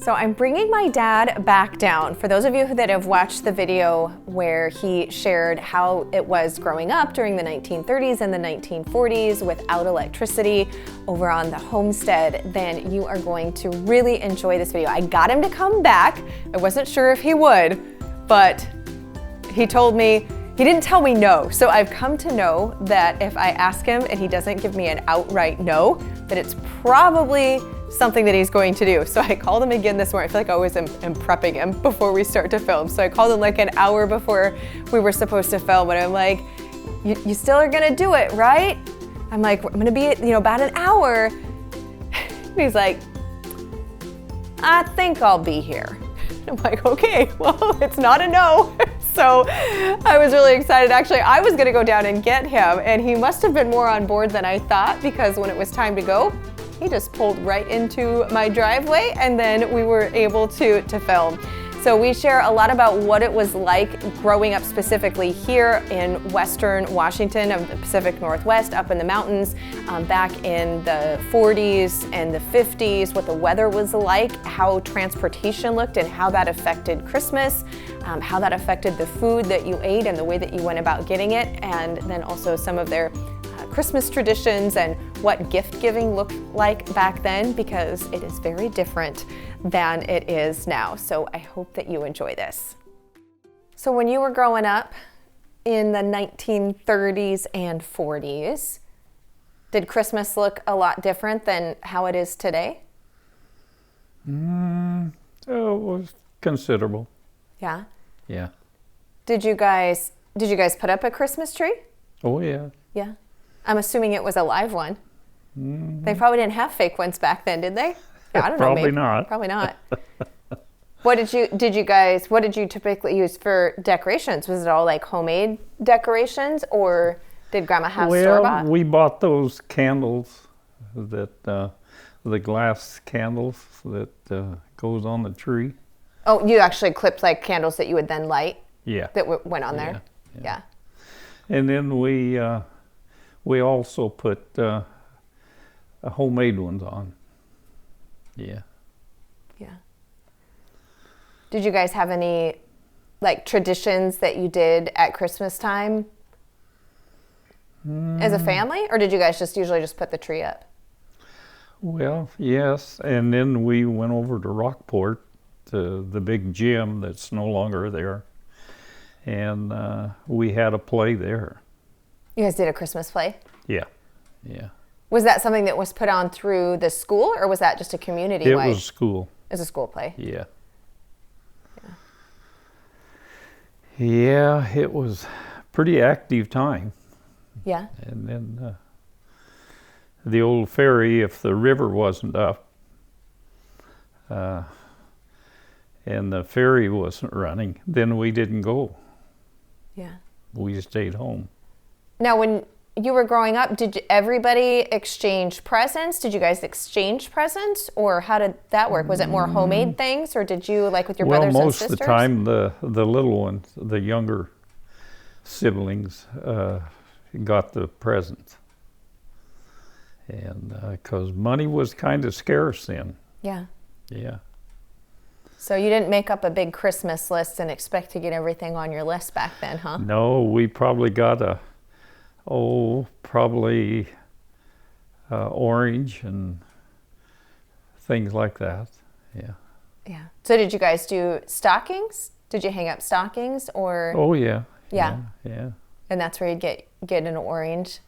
So I'm bringing my dad back down. For those of you that have watched the video where he shared how it was growing up during the 1930s and the 1940s without electricity over on the homestead, then you are going to really enjoy this video. I got him to come back. I wasn't sure if he would, but he told me, he didn't tell me no. So I've come to know that if I ask him and he doesn't give me an outright no, that it's probably something that he's going to do. So I called him again this morning. I feel like I always am prepping him before we start to film. So I called him like an hour before we were supposed to film, and I'm like, you still are gonna do it, right? I'm like, I'm gonna be, about an hour. And he's like, I think I'll be here. I'm like, okay, well, it's not a no. So I was really excited. Actually, I was gonna go down and get him, and he must have been more on board than I thought, because when it was time to go, he just pulled right into my driveway, and then we were able to film. So we share a lot about what it was like growing up specifically here in Western Washington, of the Pacific Northwest, up in the mountains, back in the 40s and the 50s, what the weather was like, how transportation looked and how that affected Christmas, how that affected the food that you ate and the way that you went about getting it, and then also some of their Christmas traditions and what gift giving looked like back then, because it is very different than it is now. So I hope that you enjoy this. So when you were growing up in the 1930s and 40s, did Christmas look a lot different than how it is today? It was considerable. Yeah? Yeah. Did you guys put up a Christmas tree? Oh, yeah. Yeah. I'm assuming it was a live one. They probably didn't have fake ones back then, did they? Yeah, I don't know. Probably Maybe. not. Probably not. What did you typically use for decorations? Was it all like homemade decorations, or did Grandma have store-bought? We bought those candles, that the glass candles that goes on the tree. Oh, you actually clipped like candles that you would then light? Yeah. That went on there? Yeah. And then we also put homemade ones on. Yeah. Yeah. Did you guys have any like traditions that you did at Christmas time as a family, or did you guys usually just put the tree up? Well, yes, and then we went over to Rockport, to the big gym that's no longer there, and we had a play there. You guys did a Christmas play? Yeah, yeah. Was that something that was put on through the school, or was that just a community-wide? It was school. It was a school play? Yeah. Yeah, it was pretty active time. Yeah. And then the old ferry, if the river wasn't up, and the ferry wasn't running, then we didn't go. Yeah. We stayed home. Now, when you were growing up, did everybody exchange presents? Did you guys exchange presents, or how did that work? Was it more homemade things, or did you, like with your brothers and sisters? Well, most of the time, the little ones, the younger siblings, got the presents. And because money was kind of scarce then. Yeah. Yeah. So you didn't make up a big Christmas list and expect to get everything on your list back then, huh? No, we probably got orange and things like that. Yeah. Yeah. So did you guys do stockings? Did you hang up stockings, or? Oh yeah. Yeah. Yeah. And that's where you get an orange.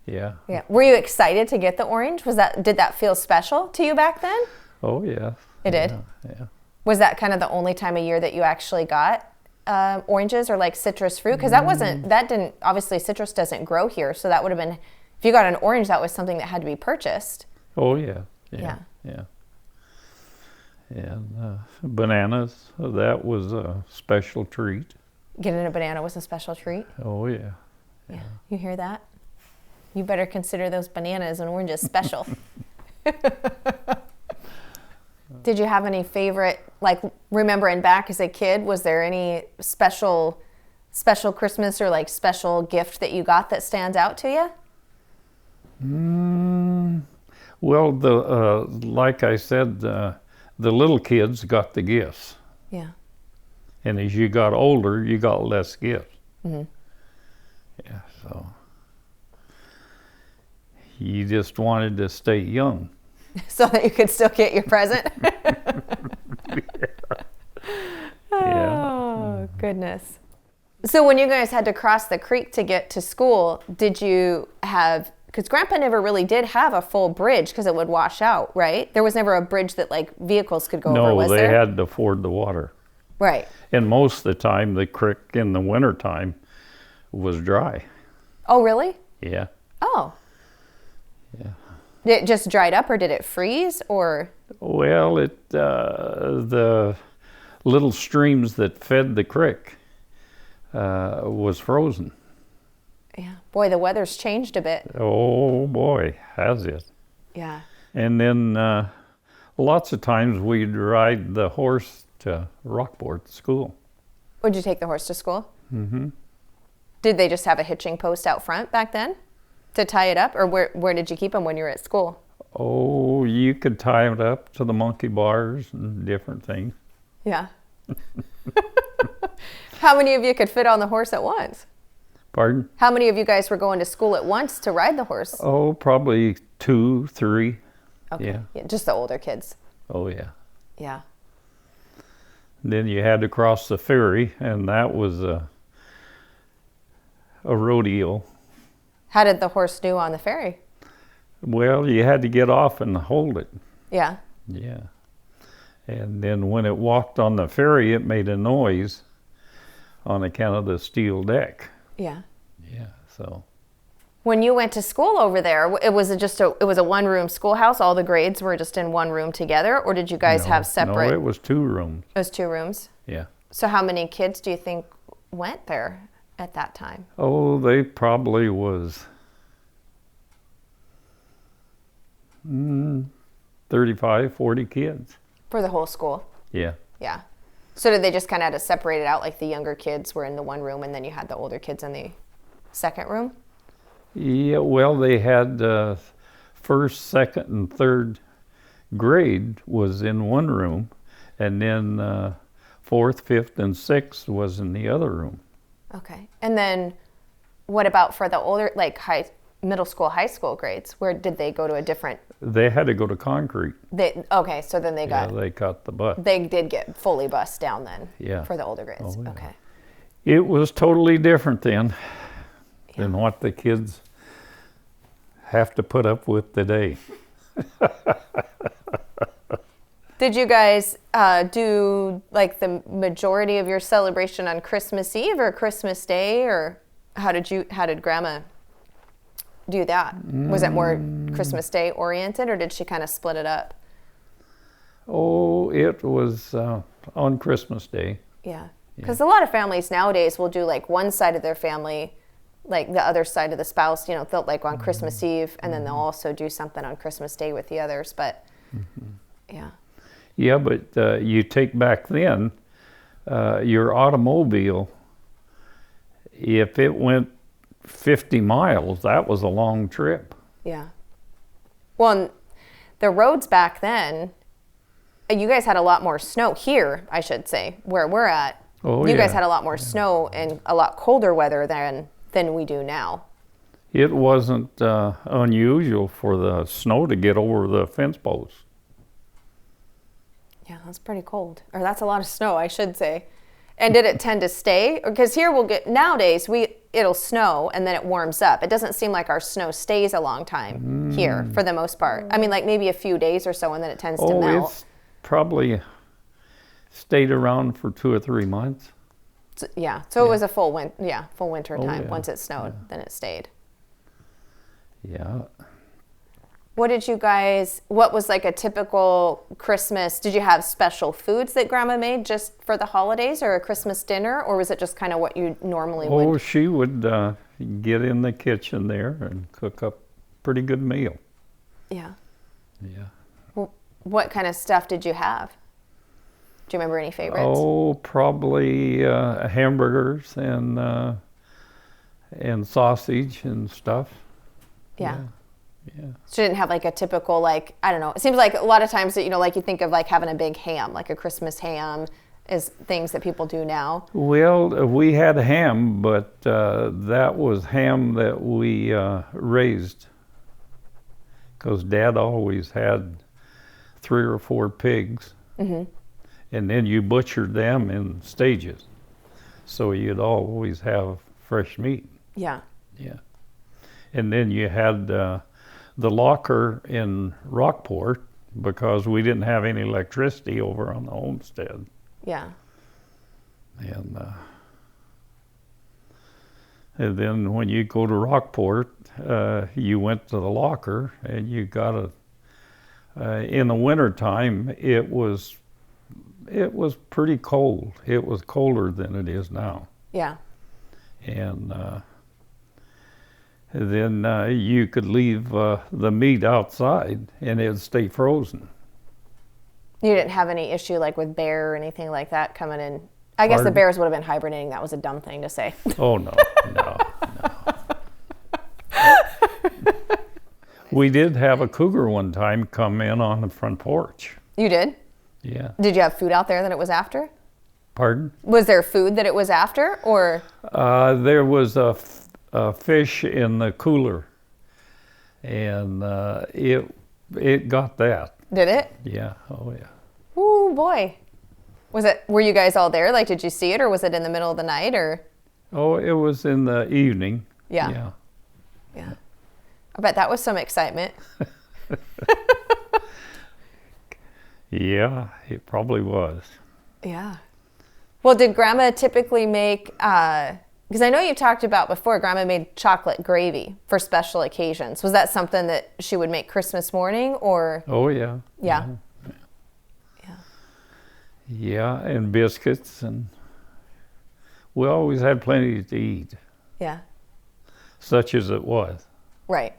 Yeah. Yeah. Were you excited to get the orange? Did that feel special to you back then? Oh yeah. It did? Yeah. Was that kind of the only time of year that you actually got oranges or like citrus fruit? Because obviously citrus doesn't grow here, so that would have been, if you got an orange, that was something that had to be purchased. Oh yeah. Yeah. And bananas, that was a special treat. Getting a banana was a special treat? Oh yeah. Yeah. You hear that? You better consider those bananas and oranges special. Did you have any favorite, like remembering back as a kid, was there any special Christmas or like special gift that you got that stands out to you? Well, like I said, the little kids got the gifts. Yeah. And as you got older, you got less gifts. Mm-hmm. Yeah, so you just wanted to stay young. So that you could still get your present? Oh, goodness. So when you guys had to cross the creek to get to school, did you have, because Grandpa never really did have a full bridge because it would wash out, right? There was never a bridge that like vehicles could go over, was there? No, they had to ford the water. Right. And most of the time, the creek in the wintertime was dry. Oh, really? Yeah. Oh. Yeah. It just dried up, or did it freeze, or? Well, the little streams that fed the creek was frozen. Yeah. Boy, the weather's changed a bit. Oh boy, has it. Yeah. And then lots of times we'd ride the horse to Rockport school. Would you take the horse to school? Mm-hmm. Did they just have a hitching post out front back then to tie it up, or where did you keep him when you were at school? Oh, you could tie it up to the monkey bars and different things. Yeah. How many of you could fit on the horse at once? Pardon? How many of you guys were going to school at once to ride the horse? Oh, probably 2, 3. Okay. Yeah, just the older kids. Oh, yeah. Yeah. Then you had to cross the ferry, and that was a rodeo. How did the horse do on the ferry? Well, you had to get off and hold it. Yeah. Yeah. And then when it walked on the ferry, it made a noise on account of the steel deck. Yeah. Yeah, so. When you went to school over there, it was a one-room schoolhouse? All the grades were just in one room together, or did you guys have separate? No, it was 2 rooms. It was 2 rooms? Yeah. So how many kids do you think went there at that time? Oh, they probably was 35, 40 kids. For the whole school? Yeah. Yeah. So did they just kind of have to separate it out, like the younger kids were in the one room and then you had the older kids in the second room? Yeah, well, they had first, second, and third grade was in one room, and then fourth, fifth, and sixth was in the other room. Okay. And then what about for the older, like middle school, high school grades? Where did they go to a different? They had to go to concrete. Okay, so then they got the bus. They did get fully bused down then. Yeah. For the older grades. Oh, yeah. Okay. It was totally different then than what the kids have to put up with today. Did you guys do like the majority of your celebration on Christmas Eve or Christmas Day, or how did Grandma do that? Was it more Christmas Day oriented, or did she kind of split it up? Oh, it was on Christmas Day. Yeah, because a lot of families nowadays will do like one side of their family, like the other side of the spouse, you know, they'll like on Christmas Eve, and then they'll also do something on Christmas Day with the others. But yeah. Yeah, but you take back then, your automobile, if it went 50 miles, that was a long trip. Yeah. Well, the roads back then, you guys had a lot more snow here, I should say, where we're at. Oh, you guys had a lot more snow and a lot colder weather than we do now. It wasn't unusual for the snow to get over the fence posts. Yeah, that's pretty cold. Or that's a lot of snow, I should say. And did it tend to stay? Because here nowadays, it'll snow and then it warms up. It doesn't seem like our snow stays a long time here for the most part. I mean, like maybe a few days or so and then it tends to melt. It's probably stayed around for 2 or 3 months. So it was a full winter time. Yeah. Once it snowed, then it stayed. Yeah. What was like a typical Christmas? Did you have special foods that Grandma made just for the holidays, or a Christmas dinner, or was it just kind of what you normally would? Oh, she would get in the kitchen there and cook up a pretty good meal. Yeah. Yeah. Well, what kind of stuff did you have? Do you remember any favorites? Oh, probably hamburgers and sausage and stuff. Yeah. Yeah. She didn't have like a typical, like, I don't know. It seems like a lot of times that, like you think of like having a big ham, like a Christmas ham is things that people do now. Well, we had ham, but that was ham that we raised, because Dad always had 3 or 4 pigs, and then you butchered them in stages, so you'd always have fresh meat. Yeah. Yeah. And then you had the locker in Rockport, because we didn't have any electricity over on the homestead. Yeah. And then when you go to Rockport, you went to the locker, and you got in the wintertime, it was pretty cold. It was colder than it is now. Yeah. And then you could leave the meat outside, and it'd stay frozen. You didn't have any issue like with bear or anything like that coming in? I guess the Pardon? bears would have been hibernating. That was a dumb thing to say. Oh, no. We did have a cougar one time come in on the front porch. You did? Yeah. Did you have food out there that it was after? Pardon? Was there food that it was after, or? There was a fish in the cooler, and it got that. Did it? Yeah. Oh, yeah. Ooh, boy. Were you guys all there? Like, did you see it, or was it in the middle of the night, or? Oh, it was in the evening. Yeah. Yeah. I bet that was some excitement. Yeah, it probably was. Yeah. Well, did Grandma typically make, because I know you talked about before, Grandma made chocolate gravy for special occasions. Was that something that she would make Christmas morning, or? Oh, yeah. Yeah. Yeah, and biscuits, and we always had plenty to eat, Yeah. such as it was. Right.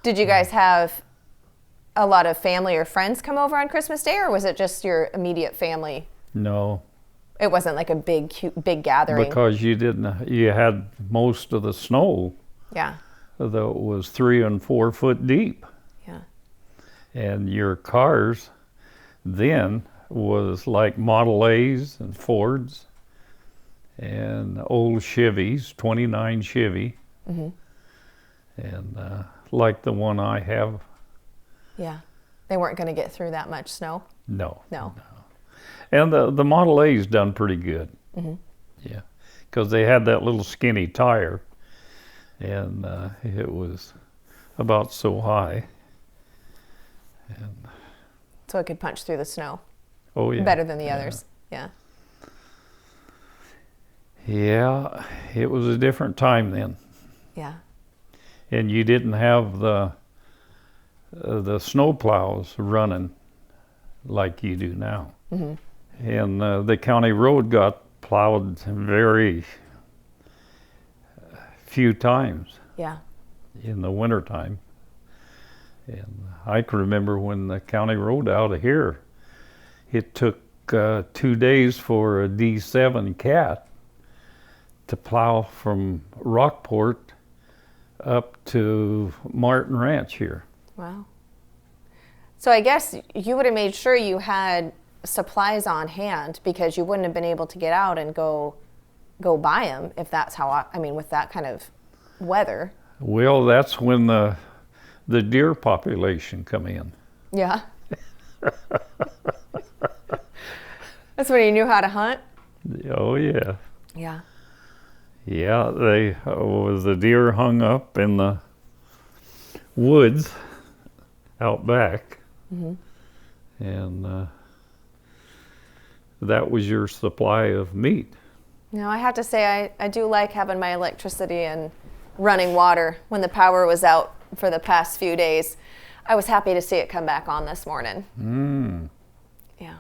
Did you guys have a lot of family or friends come over on Christmas Day, or was it just your immediate family? No, It wasn't like a big gathering. because you had most of the snow Yeah. that was 3 and 4 foot deep, Yeah. and your cars then was like Model A's and Fords and old Chevys, 29 Chevy, and like the one I have. Yeah. They weren't going to get through that much snow. No. No. And the Model A's done pretty good. Yeah, because they had that little skinny tire, and it was about so high. And So it could punch through the snow. oh yeah, Better than the others. Yeah. Yeah, it was a different time then, Yeah. and you didn't have the snow plows running like you do now. And the county road got plowed very few times Yeah. in the wintertime. And I can remember when the county road out of here, it took 2 days for a D7 Cat to plow from Rockport up to Martin Ranch here. Wow. So I guess you would have made sure you had supplies on hand, because you wouldn't have been able to get out and go buy them if that's how, with that kind of weather. Well, that's when the deer population come in. Yeah. That's when you knew how to hunt? Oh yeah. Yeah. Yeah, the deer hung up in the woods out back, and that was your supply of meat. Now, I have to say, I do like having my electricity and running water. When the power was out for the past few days, I was happy to see it come back on this morning. Yeah.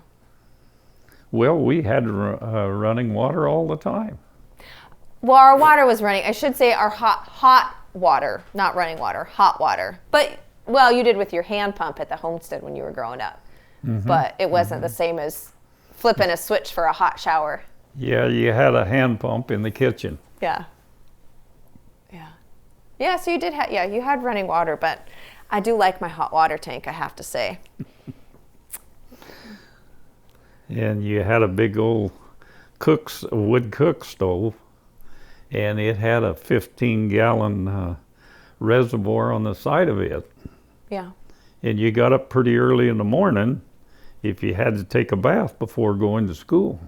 Well, we had running water all the time. Well, our water was running. I should say our hot water, not running water, hot water. But, well, you did with your hand pump at the Homestead when you were growing up. But it wasn't the same as flipping a switch for a hot shower. Yeah, you had a hand pump in the kitchen. Yeah. Yeah. Yeah, so you did have, you had running water, but I do like my hot water tank, I have to say. And you had a big old wood cook stove, and it had a 15-gallon reservoir on the side of it. Yeah. And you got up pretty early in the morning if you had to take a bath before going to school.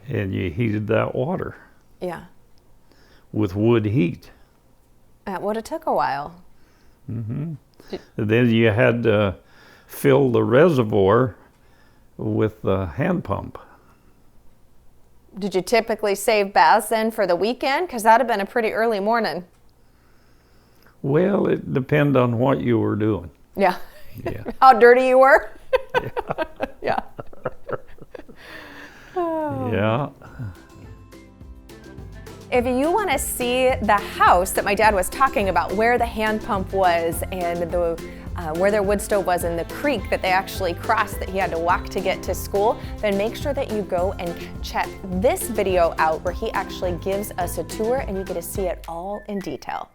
And you heated that water. Yeah. With wood heat. That would have took a while. Mm-hmm. And then you had to fill the reservoir with the hand pump. Did you typically save baths then for the weekend? Because that'd have been a pretty early morning. Well, it depended on what you were doing. Yeah. Yeah. How dirty you were? Yeah. Yeah. Yeah. If you want to see the house that my dad was talking about, where the hand pump was and the where their wood stove was and the creek that they actually crossed that he had to walk to get to school, then make sure that you go and check this video out where he actually gives us a tour and you get to see it all in detail.